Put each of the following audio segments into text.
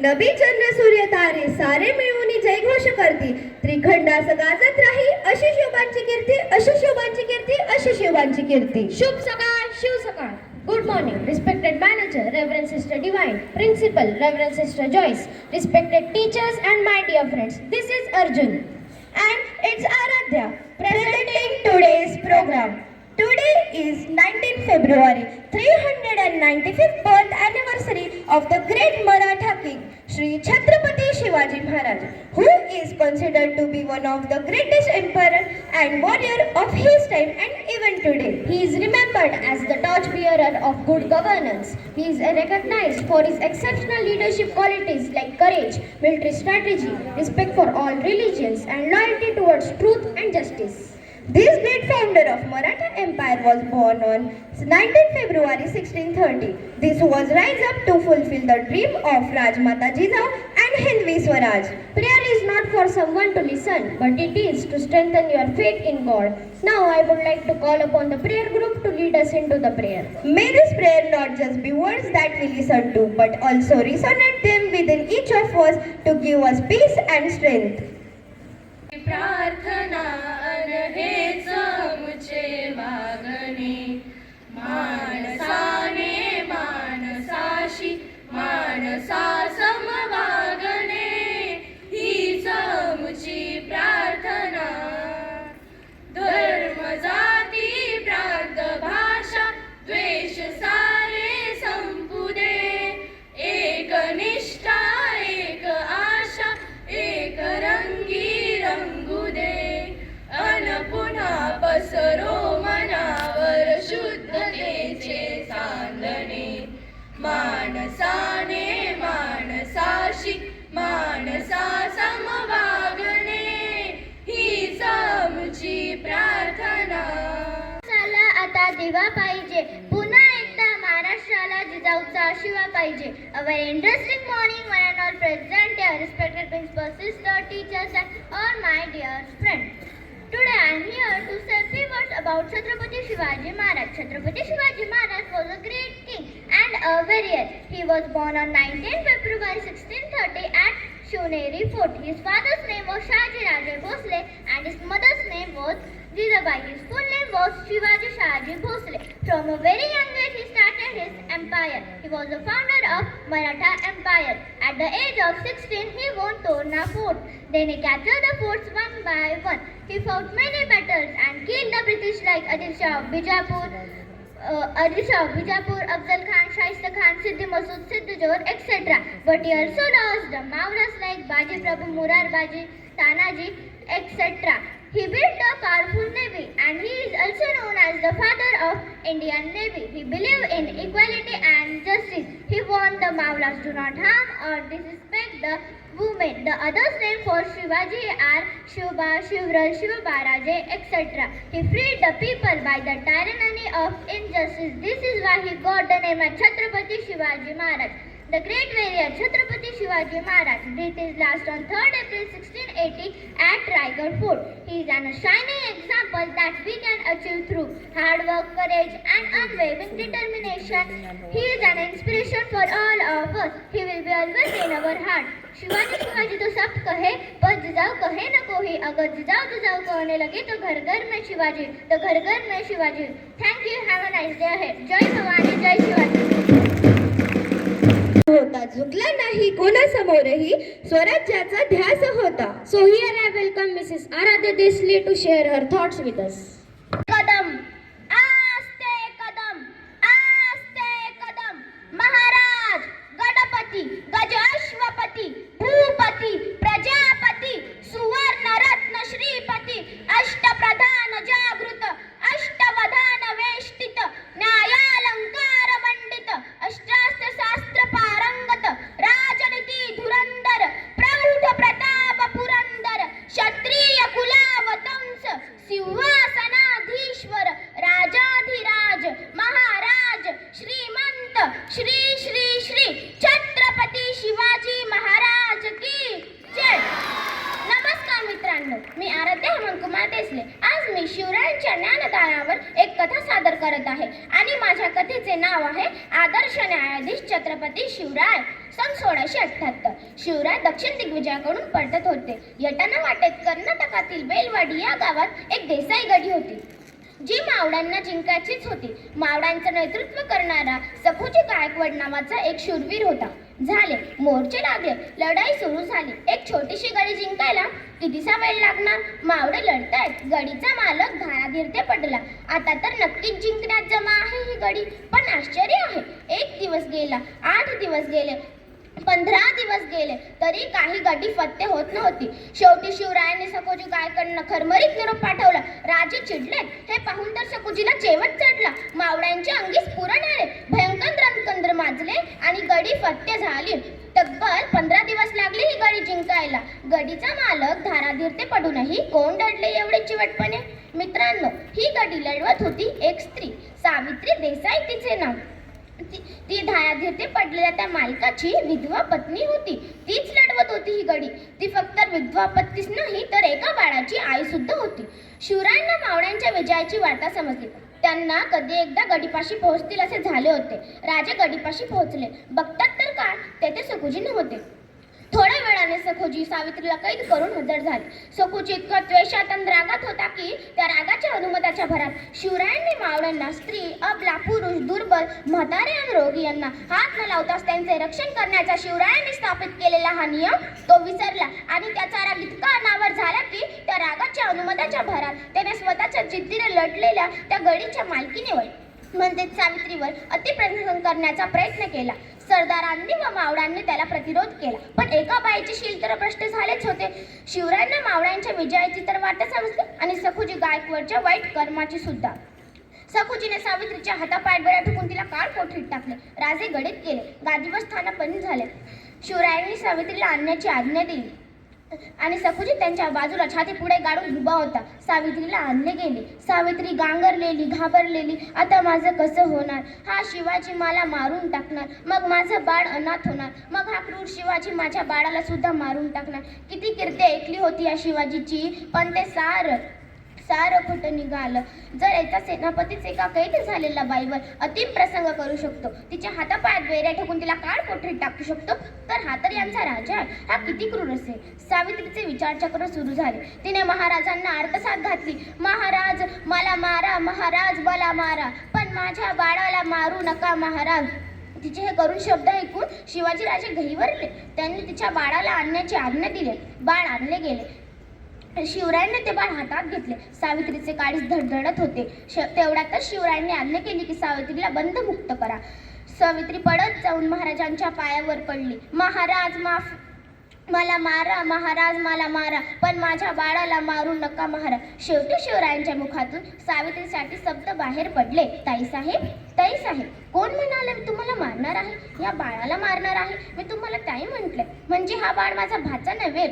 नभी चंद्र सूर्य तारे सारे मिळून जयघोष करती, त्रिखंडास गाजत राही अशी शोभांची कीर्ती, अशी शोभांची कीर्ती, अशी शोभांची कीर्ती. शुभ सकाळ, शिव सकाळ. Good morning, respected manager, Reverend Sister Divine, Principal, Reverend Sister Joyce, respected teachers and my dear friends. This is Arjun. And it's Aradhya presenting today's program. Today is 19th February, 395th birth anniversary of the great Maratha king, Shri Chhatrapati Shivaji Maharaj, who is considered to be one of the greatest emperor and warrior of his time and even today. He is remembered as the torchbearer of good governance. He is recognized for his exceptional leadership qualities like courage, military strategy, respect for all religions, and loyalty towards truth and justice. This great founder of Maratha Empire was born on 19 February 1630. This was rise up to fulfill the dream of Rajmata Jijao and Hindvi Swaraj. Prayer is not for someone to listen, but it is to strengthen your faith in God. Now I would like to call upon the prayer group to lead us into the prayer. May this prayer not just be words that we listen to, but also resonate them within each of us to give us peace and strength. प्रार्थना हेच मुचे वागणे, माणसाने माणसाशी माणसा समवागणे, हीच मुची प्रार्थना. धर्म जाती प्रांत भाषा द्वेष सारे संपू दे, एक निष्ठा एक आशा एक रंगी रंगू दे, अन पुन्हा पसरो मनावर शुद्धतेचे चांदणे. माणसाने माणसाशी माणसा समवागणे, हीच आमची प्रार्थना. साला आता दिवा पाहिजे, पुन्हा एकदा महाराष्ट्राला जिजाऊचा शिवा पाहिजे. A very interesting morning, one and all present here, respected principal, sister, teachers, and all my dear friends. Today I am here to say a few words about Chhatrapati Shivaji Maharaj. Chhatrapati Shivaji Maharaj was a great king and a warrior. He was born on 19 February 1630 at Shivneri Fort. His father's name was Shahaji Raje Bhosle and his mother's name was Jizabai. His full name was Shivaji Shahaji Bhosle. From a very young age he started his empire. He was the founder of Maratha Empire. At the age of 16 he won Torna Fort. Then he captured the forts one by one. He fought many battles and killed the British like Adil Shah of Bijapur, Afzal Khan, Shaista Khan, Siddhi Masood, Siddhi Johar, etc. But he also lost the Mauras like Baji Prabhu, Murar Baji, Tanaji, etc. He built a powerful navy and he is also known as the father of Indian Navy. He believed in equality and justice. He warned the Mauras do not harm or disrespect the women. The others named for Shivaji are Shubha, Shivral, Shivabaraje, etc. He freed the people by the tyranny of injustice. This is why he got the name of Chhatrapati Shivaji Maharaj. The great warrior Chhatrapati Shivaji Maharaj breathed his last on 3rd April 1680 at Raigad Fort. He is a shining example that we can achieve through hard work, courage and unwavering determination. He is an inspiration for all of us. He will be always in our heart. Shivaji Shivaji तो सब कहे पर जिजाऊ कहे न कोई. अगर जिजाऊ जिजाऊ कहने लगे तो घर घर में शिवाजी, तो घर घर में Shivaji. Thank you. Have a nice day ahead. जय भवानी, जय शिवाजी. होता झुकला नाही कोणासमोरही, स्वराज्याचा ध्यास होता. So here I welcome Mrs. Aradhya Desle to share her thoughts with us. Kadam आस्ते कदम, आस्ते कदम. महाराज गणपती, गज अश्वपती, भूपती, प्रजापती, सुवर्ण रत्न श्रीपती, अष्टप्रधान जागृत, अष्टवधान वेष्टित, न्यायालंकार मंडित, अष्टास्त्र शास्त्र पारंगत, राजनीती धुरंधर, प्रौढ प्रताप पुरंदर, क्षत्रिय कुलावतंस, सिंहासनाधीश्वर, राजाधिराज, महाराज, श्रीमंत, श्री श्री श्री छत्रपती शिवाजी महाराज की जय. नमस्कार मित्रांनो, मी आराध्या हेमंतकुमार देसले. आज मी शिवरायांच्या ज्ञानदारावर एक कथा सादर करत आहे आणि माझ्या न्यायपतीचे नाव आहे आदर्श न्यायाधीश छत्रपती शिवराय. सन 1678. शिवराय दक्षिण दिग्विजयाकडून परतत होते. येताना वाटेत कर्नाटकातील बेलवाडी या गावात एक देसाई गडी होती, जी मावळ्यांना जिंकायचीच होती. मावळ्यांचं नेतृत्व करणारा सखोजी गायकवाड नावाचा एक शूरवीर होता. झाले, मोर्चे लागले, लढाई सुरू झाली. एक छोटीशी गडी जिंकायला कितीसा वेळ लागणार? मावळे लढतायत. गडीचा मालक धाराधीरते पडला. आता तर नक्कीच जिंकण्यात जमा आहे ही गडी. पण आश्चर्य आहे, 1 दिवस गेला, 8 दिवस गेले, 15 दिवस गेले, तरी काही गडी फत्ते होत नव्हती. शेवटी शिवरायांनी सखोजी गायकवाडांना खरमरीत निरोप पाठवला. राजे चिडलेत. हे पाहून तर सखोजीला चेवट चढला. मावळ्यांच्या अंगी स्फुरण आले, भयंकर रणकंद्र माजले आणि गडी फत्ते झाली. तब्बल 15 दिवस लागले ही गडी जिंकायला. गडीचा मालक धाराधीरते पडूनही कोण लढले एवढे चिवटपणे? मित्रांनो, ही गडी लढवत होती एक स्त्री, सावित्री देसाई तिचे नाव. ती धाराधीरते पडलेल्या त्या मालकाची विधवा पत्नी होती. तीच लढवत होती ही गडी. ती फक्त विधवा पत्नीच नाही, तर एका बाळाची आई सुद्धा होती. शिवरायांना मावळ्यांच्या विजयाची वार्ता समजली. त्यांना कधी एकदा गडीपाशी पोहोचतील असे झाले होते. राजे गडीपाशी पोहोचले. बघतात तर काय, तेथे सखोजी नव्हते. थोड्या वेळाने सखोजी सावित्रीला कैद करून हजर झाले. सखोजी इतका द्वेषात आणि रागात होता की त्या रागाच्या अनुमताच्या भरात शिवरायांनी मावळ्यांना, स्त्री, अबला, पुरुष, दुर्बल, म्हातारे आणि रोगी यांना हात न लावताच त्यांचे रक्षण करण्याचा शिवरायांनी स्थापित केलेला हा नियम तो विसरला आणि त्याचा राग इतका अनावर झाला की त्या रागाच्या अनुमताच्या भरात त्याने स्वतःच्या जिद्दीने लढलेल्या त्या गडीच्या मालकीनेवर म्हणजेच सावित्रीवर अतिप्रसंग करण्याचा प्रयत्न केला. सरदारांनी व मावळ्यांनी त्याला प्रतिरोध केला, पण एका बाईचे शील तर भ्रष्ट झालेच होते. शिवरायांना मावळ्यांच्या विजयाची तर वाट समजली आणि सखोजी गायकवाडच्या वाईट कर्माची सुद्धा. सखोजीने सावित्रीच्या हातापायात बेड्या ठोकून तिला काळकोठडीत टाकले. राजे गडीत गेले, गादीवर स्थानापन्न झाले. शिवरायांनी सावित्रीला आणण्याची आज्ञा दिली आणि सखोजी त्यांच्या बाजूला छाती पुढे गाडून उभा होता. सावित्रीला आणले गेले. सावित्री गांगरलेली, घाबरलेली. आता माझं कसं होणार? हा शिवाजी मला मारून टाकणार, मग माझं बाळ अनाथ होणार, मग हा क्रूर शिवाजी माझ्या बाळाला सुद्धा मारून टाकणार. किती कीर्ती ऐकली होती या शिवाजीची, पण ते सारं खोटं निघालं. जर एका सेनापतीच एका कैद झालेल्या बाईवर अतिम प्रसंग करू शकतो, तिच्या हातापायात बेड्या ठोकून तिला काळकोठडीत टाकू शकतो, तर हा तर यांचा राजा आहे. हा किती क्रूर असेल? सावित्रीचे विचारचक्र सुरू झाले. तिने महाराजांना अर्थसात घातली. महाराज मला मारा, महाराज मला मारा, पण माझ्या बाळाला मारू नका महाराज. तिचे हे करुण शब्द ऐकून शिवाजीराजे गहिवरले. त्यांनी तिच्या बाळाला आणण्याची आज्ञा दिली. बाळ आणले गेले. शिवरायांनी ते बाळ हातात घेतले. सावित्रीचे काळीज धडधडत होते. तेवढ्यातच शिवरायांनी आज्ञा केली की सावित्रीला बंधमुक्त करा. सावित्री पडत जाऊन महाराजांच्या पायावर पडली. महाराज मला मारा, महाराज मला मारा, पण माझ्या बाळाला मारू नका महाराज. शेवटी शिवरायांच्या मुखातून सावित्रीसाठी शब्द बाहेर पडले. ताईसाहेब, ताईसाहेब. कोण म्हणाले मी तुम्हाला मारणार आहे? या बाळाला मारणार आहे? मी तुम्हाला ताई म्हटले, म्हणजे हा बाळ माझा भाचा नव्हे.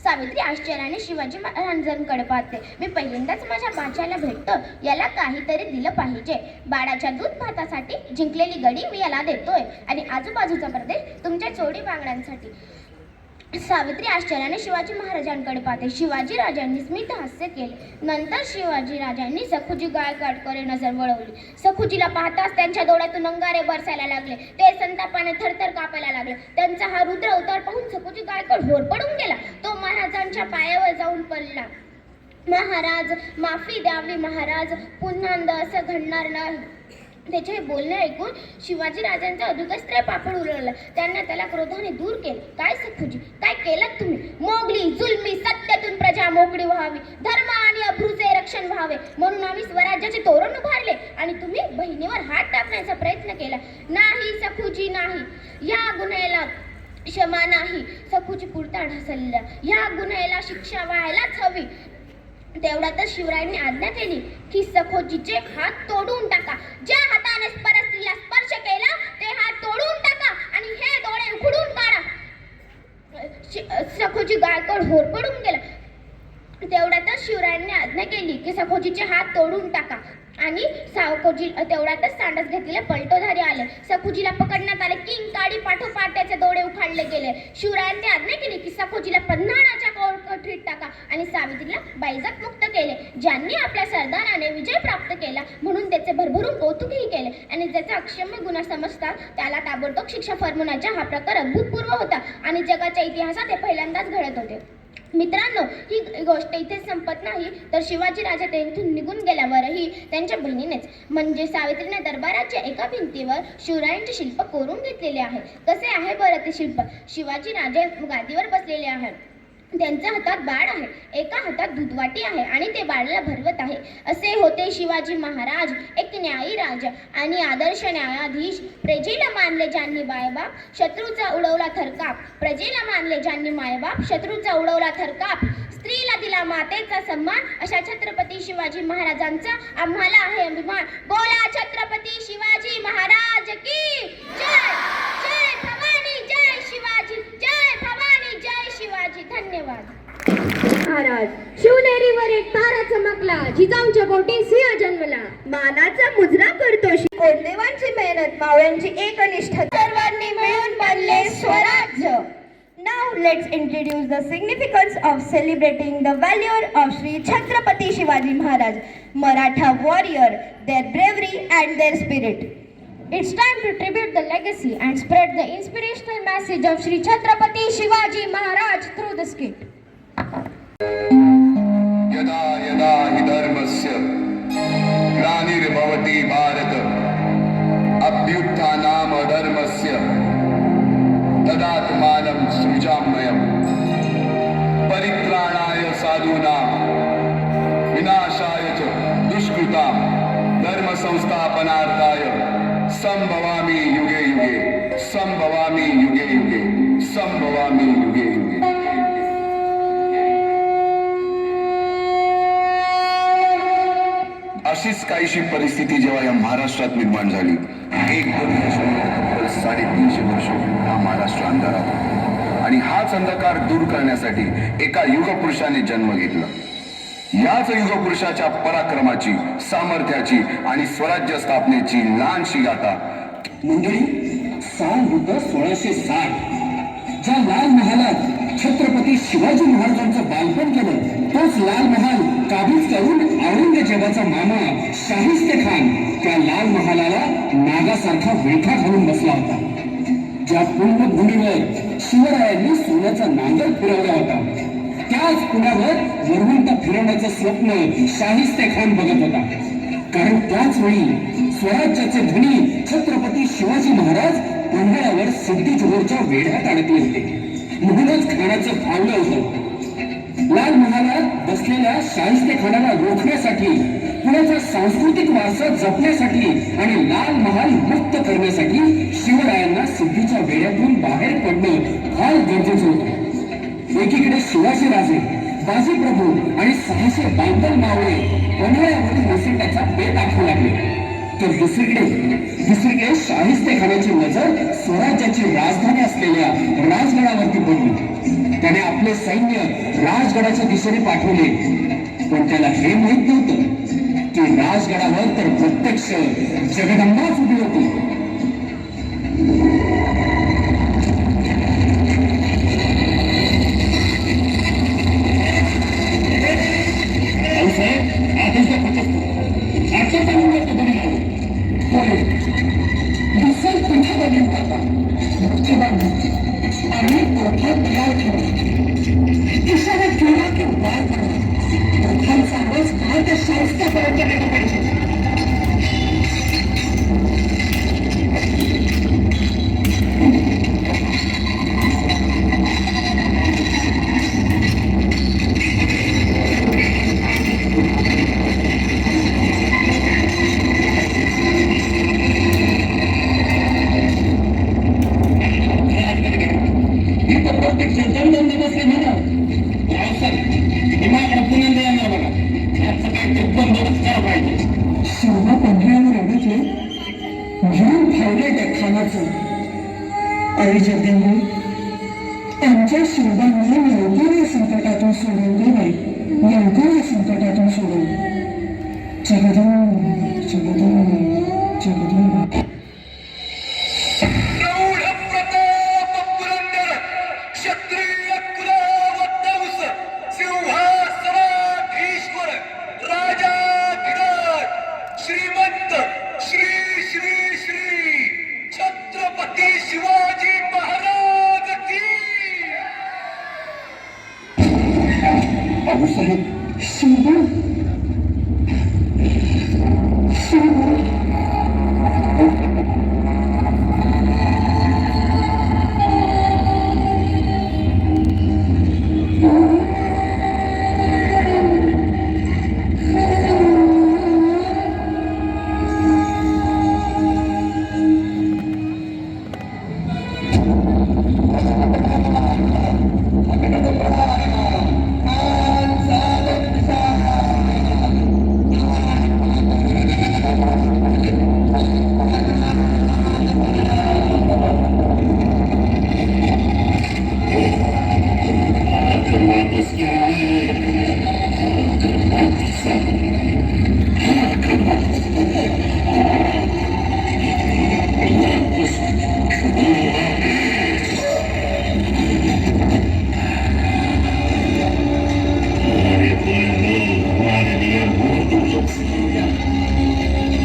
सावित्री आश्चर्याने शिवाजी महाराजांकडे पाहते. मी पहिल्यांदाच माझ्या भाच्याला भेटतो, याला काहीतरी दिलं पाहिजे. बाळाच्या दूध भातासाठी जिंकलेली गडी मी याला देतोय आणि आजूबाजूचा प्रदेश तुमच्या चोडी बांगड्यांसाठी. सावित्री आश्चर्याने शिवाजी महाराजांकडे पाहते. शिवाजी राजांनी स्मित हास्य केले. नंतर शिवाजी राजांनी सखोजी गायकवाडकडे नजर वळवली. सखोजीला पाहताच त्यांच्या डोळ्यातून अंगारे बरसायला लागले. ते संतापाने थरथर कापायला लागले. त्यांचा हा रुद्र अवतार पाहून सखोजी गायकवाड होरपळून गेला. तो महाराजांच्या पायावर जाऊन पडला. महाराज, माफी द्यावी महाराज, पुन्हा असं घडणार नाही. त्याचे बोलणे ऐकून शिवाजी राजांचा अधिकच पापड उरवला. त्यांना त्याला क्रोधाने दूर केले. काय सखोजी, काय केलं तुम्ही? मोगली, जुलमी, सत्यातून प्रजा मोकळी व्हावी, धर्म आणि अब्रूचे रक्षण व्हावे म्हणून आम्ही स्वराज्याचे तोरण उभारले आणि तुम्ही बहिणीवर हात टाकण्याचा प्रयत्न केला. नाही सखोजी, नाही. या गुन्ह्याला क्षमा नाही. सखोजी पुरता ढासळला. या गुन्ह्याला शिक्षा व्हायलाच हवी. तेवढ्यातच शिवरायांनी आज्ञा केली की सखोजीचे हात तोडून टाका. ज्या हाताने परस्त्रीला स्पर्श केला ते हात तोडून टाका आणि हे डोळे उघडून काढा. सखोजी गायकवाड होरपळून गेला. तेवढ्यातच शिवरायांनी आज्ञा केली की सखोजीचे हात तोडून टाका आणि सखोजी तेवढ्यातच सांडस घेतलेले पलटोधारी आले. सखोजीला पकडण्यात आले. किंकाळी पाठोपाठ त्याचे डोळे उखाडले गेले. शिवरायांनी आज्ञा केली की सखोजीला पन्हाळाच्या कोठडीत फिट टाका आणि सावित्रीला बाईजात मुक्त केले. ज्यांनी आपल्या सरदाराने विजय प्राप्त केला म्हणून त्याचे भरभरून कौतुकही केले आणि ज्याचा अक्षम्य गुन्हा समजता त्याला ताबडतोब शिक्षा फरमावण्याचा हा प्रकार अभूतपूर्व होता आणि जगाच्या इतिहासात हे पहिल्यांदाच घडत होते. मित्रांनो, ही गोष्ट इथेच संपत नाही, तर शिवाजी राजा तेथून निघून गेल्यावरही त्यांच्या बहिणीनेच म्हणजे सावित्रीने दरबाराच्या एका भिंतीवर शिवरायांचे शिल्प कोरून घेतलेले आहे. कसे आहे बरं ते शिल्प? शिवाजी राजे गादीवर बसलेले आहेत. त्यांच्या हातात बाळ आहे, एका हातात दूधवाटी आहे आणि ते बाळाला भरवत आहे. असे होते शिवाजी महाराज, एक न्यायी राजा आणि आदर्श न्यायाधीश. प्रजेला मानले ज्यांनी मायबाप, शत्रूचा उडवला थरकाप. प्रजेला मानले ज्यांनी मायबाप, शत्रूचा उडवला थरकाप. स्त्रीला दिला मातेचा सन्मान, अशा छत्रपती शिवाजी महाराजांचा आम्हाला आहे अभिमान. बोला छत्रपती शिवाजी महाराज की जय. जय भवानी, जय शिवाजी, जय भवानी, जय शिवाजी. धन्यवाद. महाराज, शिवनेरीवर एक तारा चमकला, जिजाऊंच्या पोटी सिंह जन्मला. मानाचा मुजरा करतो कोंडेवांची मेहनत, मावळ्यांची एकनिष्ठ, सर्वांनी मिळून बनले स्वराज्य. Now let's introduce the significance of celebrating the valor of Shri Chhatrapati Shivaji Maharaj, Maratha warrior, their bravery and their spirit. It's time to tribute the legacy and spread the inspirational message of Shri Chhatrapati Shivaji Maharaj through the skit. यदा यदा हि धर्मस्य ग्लानिर्भवति भारत अभ्युत्थानाम् अधर्मस्य तदात्मानं सृजाम्यहम् परित्राणाय साधूनां विनाशाय च दुष्कृतां धर्म संस्थापनार्थाय संभवामि युगे युगे, संभवामि युगे युगे, संभवामि युगे युगे. अशीच काहीशी परिस्थिती जेव्हा या महाराष्ट्रात निर्माण झाली, 1-2 तब्बल 350 वर्ष हा महाराष्ट्र अंधारात होता आणि हाच अंधकार दूर करण्यासाठी एका युगपुरुषाने जन्म घेतला. याच युगपुरुषाच्या पराक्रमाची, सामर्थ्याची आणि स्वराज्य स्थापनेची लहानशी गाथा. मंडळी, साल होतं 1660. ज्या लाल महालात छत्रपती शिवाजी महाराजांचं बालपण केलं, तोच लाल महाल काबीज करून औरंगजेबाचा मामा शाहिस्ते खान त्या लाल महालाला नागासारखा विळखा घालून बसला होता. ज्या पुण्यभूमीवर शिवरायांनी सोन्याचा नांगर फिरवला होता, त्याच पुण्यावर वरवंट फिरवण्याचं स्वप्न शाहिस्ते खान बघत होता. कारण त्याच वेळी स्वराज्याचे धनी छत्रपती शिवाजी महाराज पन्हाळ्यावर सिद्धी-जोहरच्या वेढ्यात अडकले होते. म्हणूनच खानाचं फावलं होतं. लाल महालात बसलेल्या शाहिस्ते खानाला रोखण्यासाठी, पुण्याचा सांस्कृतिक वारसा जपण्यासाठी आणि लाल महाल मुक्त करण्यासाठी शिवरायांना सिद्धीच्या वेढ्यातून बाहेर पडणं फार गरजेचं होतं. एकीकडे शिवाजी राजे, बाजीप्रभू आणि 652 मावळे पन्हाळ्यावरील मुसीबताचा बेत आखू लागले, तर दुसरीकडे शाहिस्ते खानाची नजर स्वराज्याची राजधानी असलेल्या राजगडावरती पडली. त्याने आपले सैन्य राजगडाच्या दिशेने पाठवले, पण त्याला हे माहित नव्हतं की राजगडावर तर प्रत्यक्ष जगदंबाच उभी होती. शिवबा पन्हाळ्यावर अडकले, घेऊन ठेवले खानाचं. आई जगदंबे, आमच्या शिवबांना लवकर या संकटातून सोडून दे बाई, लवकर या संकटातून सोडून. जगदंबे, जगदंबे, जगदंबे. प्रताप पुरंदर क्षत्रिय कुलावतंस भाऊसाहेब शिवबा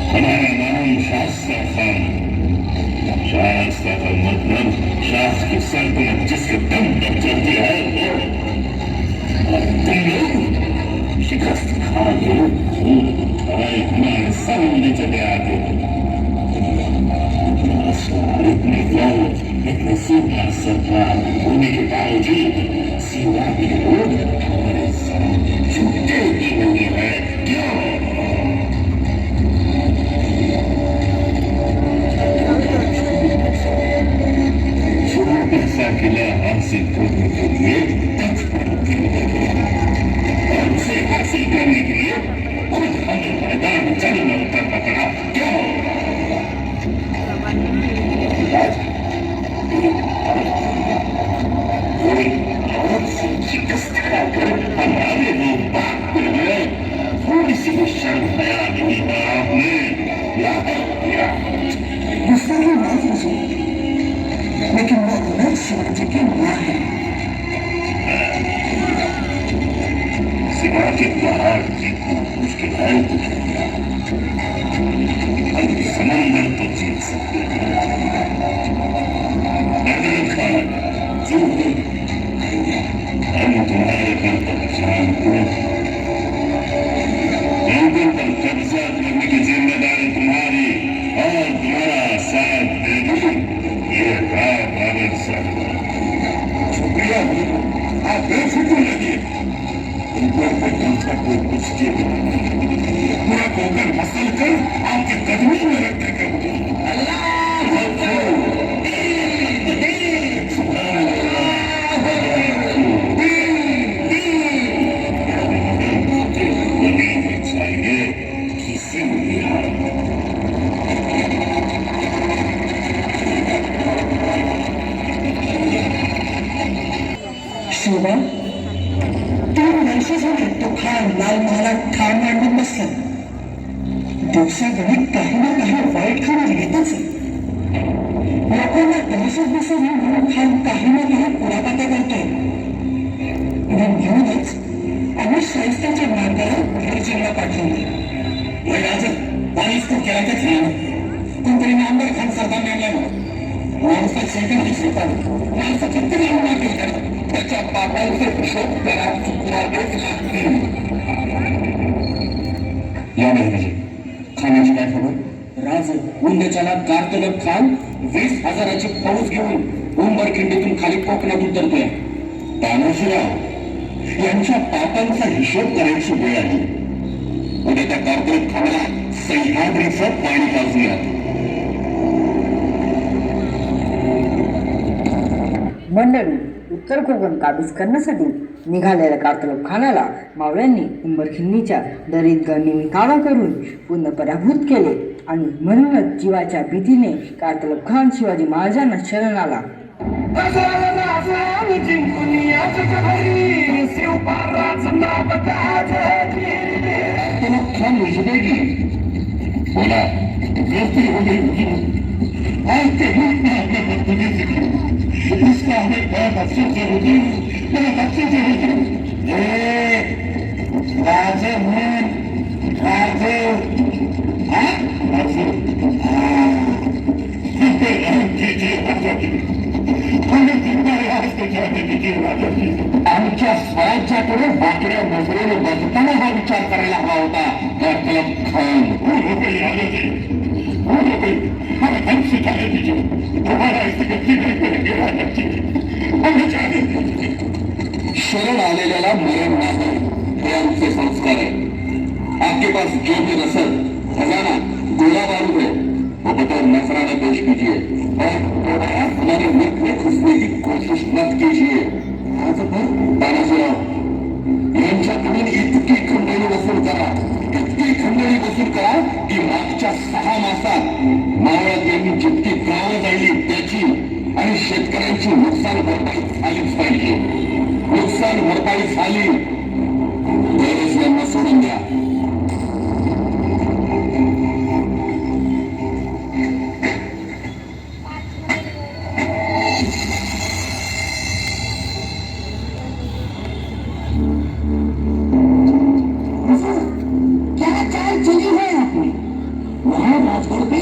हमारा नाम शास्त्रा खान। शास्त्रा का मतलब शास्त्र की सल्तनत जिसके दम पर चलती है वो। और तुम लोग शिकस्त खा के हमारे सामने चले आते हो। इतने लोग इतने सीधा सरकार होने के बावजूद सीमा के लोग हमारे सामने झुकते ही नहीं है। क्यों? ऐसा किला हासिल करने के लिए और उसे हासिल करने के लिए खुद हमें मैदान चलना उतरना पड़ा। क्यों? कोई और से शिकस्त खाकर हमारे लोग भागते हुए थोड़ी सी भी शर्म हया नहीं है आपने। गुस्सा की बात मुझे, लेकिन वो अलग शिवाजी की माँ है। सिवा के पहाड़ जीतना मुश्किल है तुझे। हम समंदर तो जीत सकते हैं। हम तुम्हारे घर पर जानते हैं। लोगों पर कब्जा करने की जिम्मेदारी तुम्हारी और तुम्हारा साथ देगी ये बाबर साहब। शुक्रिया, आप बेफिक्र रहिए। ऊपर पे तुमसे कोई कुछ किए पूरा कोकर मसल कर आपके कदमों में रख देगा। अल्लाह चाहिए किसी भी हाल में। शिवबा, 3 वर्ष झाली तो खान लाल महालात ठाण मांडून बसला. दिवसागणिक काही ना काही वाईट खबर येतच आहे. लोकांना दहशत बसावी म्हणून खान काही ना काही कुरापात्या करतोय. म्हणूनच आम्ही शाहिस्ताच्या मार्गाला गुरुजींना पाठवले. राजा वारीस तो केला त्या खेळानं कोणतरी नामदार खान सरदार नेमल्यानं माणसात शेकन दिसतात. माणसाची तरी मागे त्याच्या पापांचे हिशोब त्याला चुकवावेच लागतील. या महिन्याची खानाची काय खबर? राज उंदेच्याला कारतलब खान 20,000ची फौज घेऊन उंबरखिंडीतून खाली कोकणात उतरतोय. तानाजीराव यांच्या पापांचा हिशोब करायची वेळ आली. उद्या त्या कारतलब खानाला सह्याद्रीचं पाणी पाजूया. मंडळी, उत्तर कोकण काबीज करण्यासाठी निघालेल्या कारतलब खानाला मावळ्यांनी उंबरखिंडीच्या दरीत गनिमी कावा करून पूर्ण पराभूत केले आणि म्हणूनच जीवाच्या भीतीने कारतलब खान शिवाजी महाराजांना शरण आला. बोला इसका हमें बहुत अफसोस है हुजूर, बहुत अफसोस है हुजूर। राजे हैं, राजे, हाँ राजे, हमें जिंदा रियाज को जाने दीजिए राजा जी। आमच्या स्वराज्याकडे वाकड्या नजरेने बघताना हा विचार करायला हवा होता. गौतम खान शरण आलेल्याला मरण नाही हे आमचे संस्कार आहे. आपके पास जो भी रसद खजाना गोला बारूद है वो बतौर नजराना पेश कीजिए और हमारे मुल्क में घुसने की कोशिश मत कीजिए. तानाजीराव यांच्याकडून इतकी खंडणी वसूल करा की मागच्या 6 मासात मावळ्यात यांनी जितकी गावं जाळली त्याची आणि शेतकऱ्यांची नुकसान भरपाई झालीच पाहिजे. नुकसान भरपाई झाली तरच यांना सोडून द्या.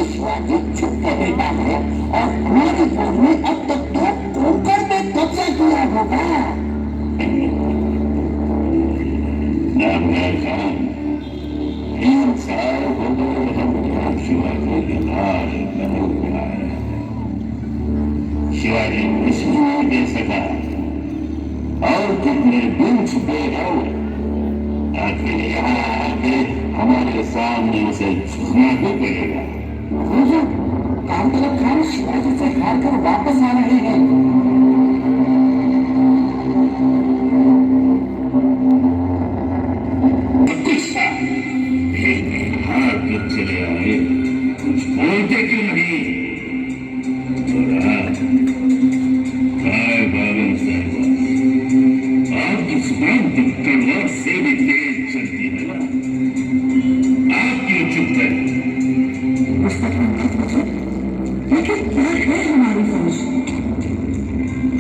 शिवाजी छुपके बेटा है और हमारी फौज ने अब तक तो कोकर में कब्जा किया होगा. शिवाजी किसी नहीं दे सका और कितने दिन छुपे रहो आखिर यहाँ आके हमारे सामने उसे झुकना ही पड़ेगा. कांतला खान शिवाजी से हार कर वापस आ रहे हैं. हाथ लग चले आए कुछ बोलते क्यों नहीं. आपकी जुबान तलवार से भी तेज चलती है ना. आप क्यों चुप है. लेकिन क्या है हमारी फौज.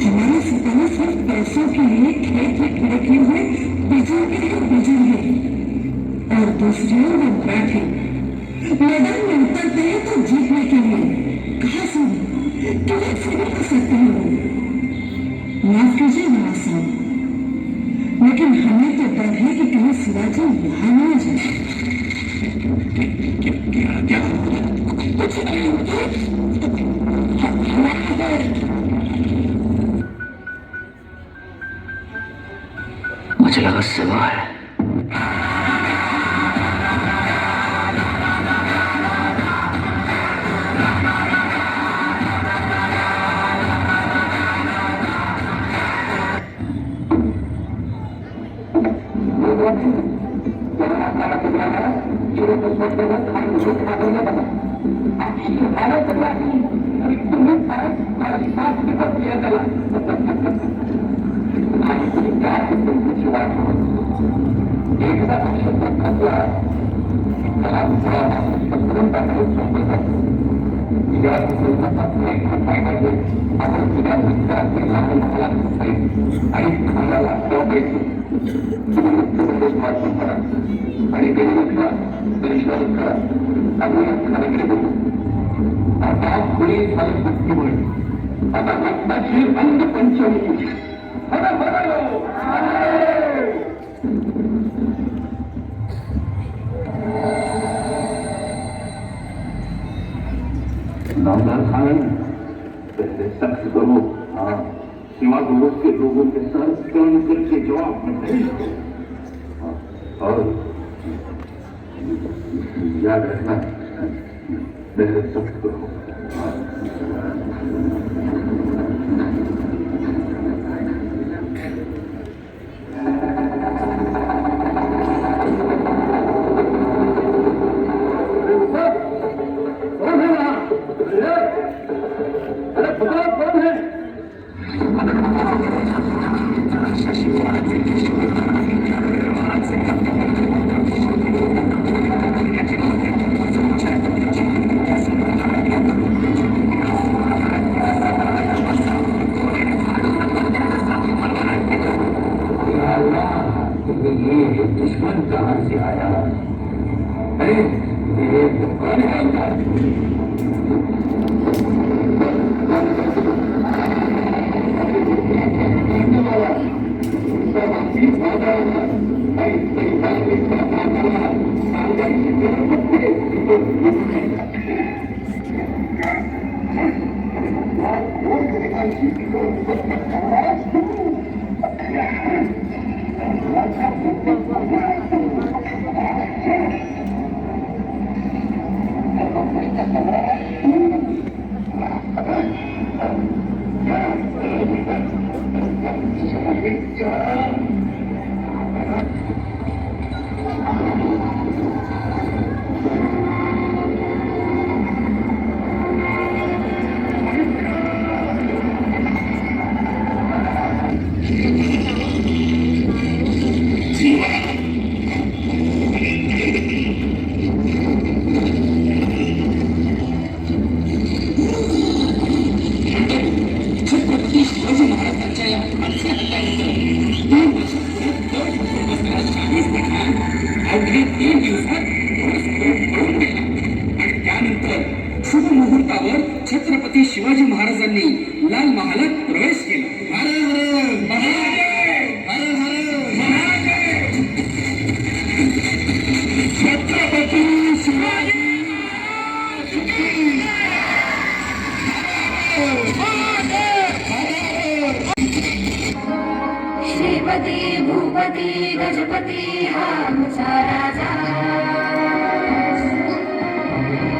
हमारे सिपाही सिर्फ पैसों के लिए खेत में खड़े हुए बुजुर्ग हैं और दूसरी ओर वो बैठे मैदान में उतरते हैं तो जीतने के लिए. कहा सुन क्यों कर सकते हो. माफ कीजिए महाराज साहब लेकिन हमें तो डर है कि कहीं शिवाजी यहाँ न जाए. क्या कुछ नहीं मुझे लगा सिवा है. नामदार खान पहले सख्त करो. हाँ सिवा दोस्त के लोगों के सर कम करके जवाब में और याद रखना पहले सख्त करो. छत्रपती शिवाजी महाराजांच्या या फारसी हल्ल्यानंतर 2 वर्ष अवघे 3 दिवसात पळून गेला आणि त्यानंतर शुभ मुहूर्तावर छत्रपती शिवाजी महाराजांनी लाल महालात प्रवेश केला. हर हर महादेव, हर हर महादेव. छत्रपती शिवाजी श्रीपती भूपती गजपती हा आमचा राजा.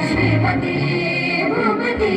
श्रीपती भूपती